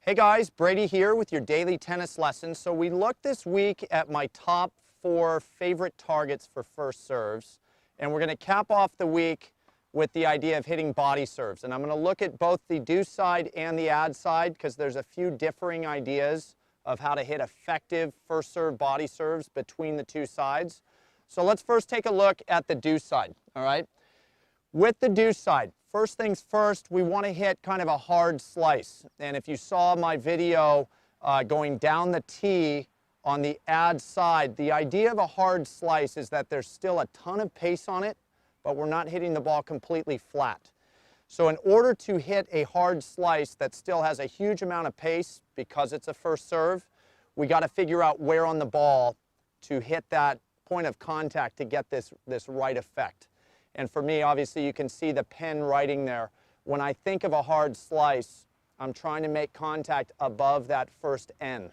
Hey guys, Brady here with your daily tennis lesson. So we looked this week at my top 4 favorite targets for first serves, and we're going to cap off the week with the idea of hitting body serves. And I'm going to look at both the deuce side and the ad side because there's a few differing ideas of how to hit effective first serve body serves between the two sides. So let's first take a look at the deuce side, all right? With the deuce side, first things first, we want to hit kind of a hard slice. And if you saw my video going down the tee on the ad side, the idea of a hard slice is that there's still a ton of pace on it, but we're not hitting the ball completely flat. So in order to hit a hard slice that still has a huge amount of pace because it's a first serve, we got to figure out where on the ball to hit that point of contact to get this right effect. And for me, obviously, you can see the pen writing there. When I think of a hard slice, I'm trying to make contact above that first N,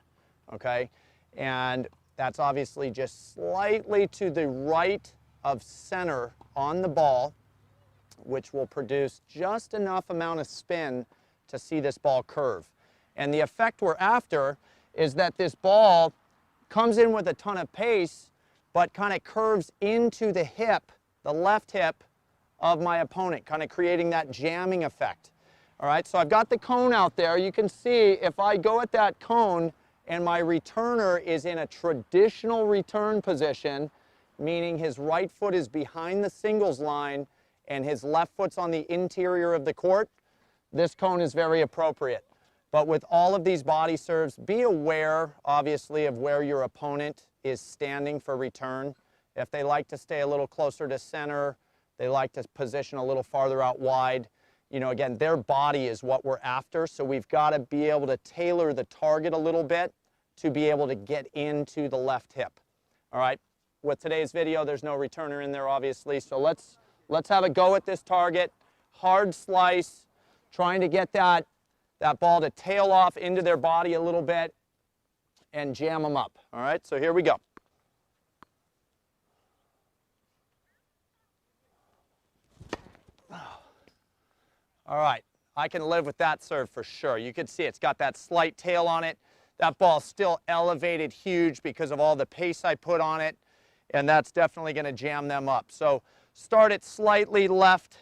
okay? And that's obviously just slightly to the right of center on the ball, which will produce just enough amount of spin to see this ball curve. And the effect we're after is that this ball comes in with a ton of pace, but kind of curves into the hip, the left hip of my opponent, kind of creating that jamming effect. All right, so I've got the cone out there. You can see if I go at that cone and my returner is in a traditional return position, meaning his right foot is behind the singles line and his left foot's on the interior of the court, this cone is very appropriate. But with all of these body serves, be aware, obviously, of where your opponent is standing for return. If they like to stay a little closer to center, they like to position a little farther out wide, you know, again, their body is what we're after, so we've got to be able to tailor the target a little bit to be able to get into the left hip. All right, with today's video, there's no returner in there, obviously, so let's have a go at this target. Hard slice, trying to get that ball to tail off into their body a little bit and jam them up. All right, so here we go. All right, I can live with that serve for sure. You can see it's got that slight tail on it. That ball's still elevated huge because of all the pace I put on it, and that's definitely going to jam them up. So start it slightly left,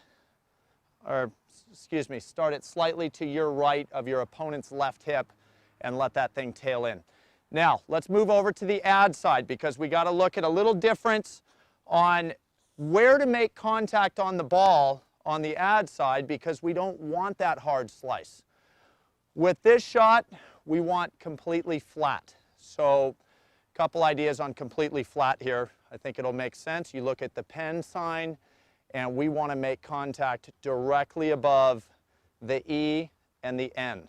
or excuse me, start it slightly to your right of your opponent's left hip and let that thing tail in. Now, let's move over to the ad side because we got to look at a little difference on where to make contact on the ball on the ad side because we don't want that hard slice. With this shot, we want completely flat. So a couple ideas on completely flat here. I think it'll make sense. You look at the pen sign, and we want to make contact directly above the E and the N.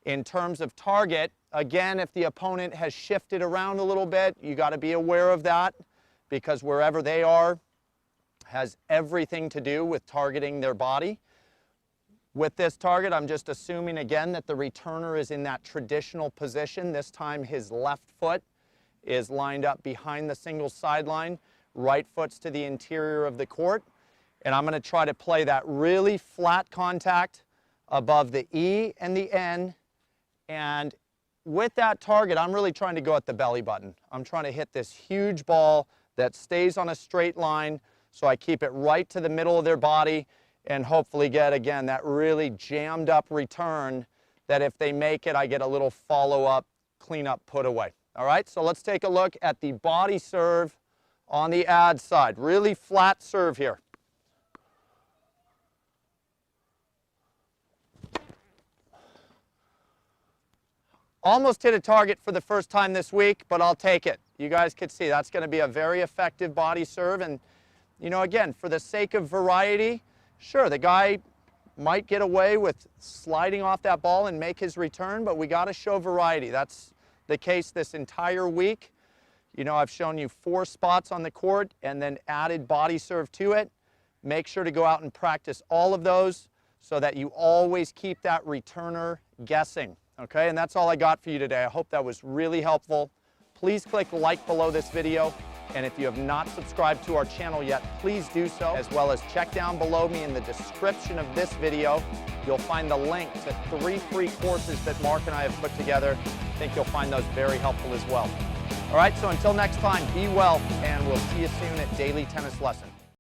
In terms of target, again, if the opponent has shifted around a little bit, you got to be aware of that because wherever they are has everything to do with targeting their body. With this target, I'm just assuming again that the returner is in that traditional position. This time his left foot is lined up behind the singles sideline, right foot's to the interior of the court, and I'm going to try to play that really flat contact above the E and the N, and with that target, I'm really trying to go at the belly button. I'm trying to hit this huge ball that stays on a straight line, so I keep it right to the middle of their body and hopefully get, again, that really jammed up return that if they make it, I get a little follow-up, clean-up put away. All right, so let's take a look at the body serve on the ad side. Really flat serve here. Almost hit a target for the first time this week, but I'll take it. You guys can see that's going to be a very effective body serve. And, you know, again, for the sake of variety, sure, the guy might get away with sliding off that ball and make his return, but we got to show variety. That's the case this entire week. You know, I've shown you 4 spots on the court and then added body serve to it. Make sure to go out and practice all of those so that you always keep that returner guessing. Okay, and that's all I got for you today. I hope that was really helpful. Please click like below this video. And if you have not subscribed to our channel yet, please do so, as well as check down below me in the description of this video. You'll find the link to 3 free courses that Mark and I have put together. I think you'll find those very helpful as well. All right, so until next time, be well, and we'll see you soon at Daily Tennis Lesson.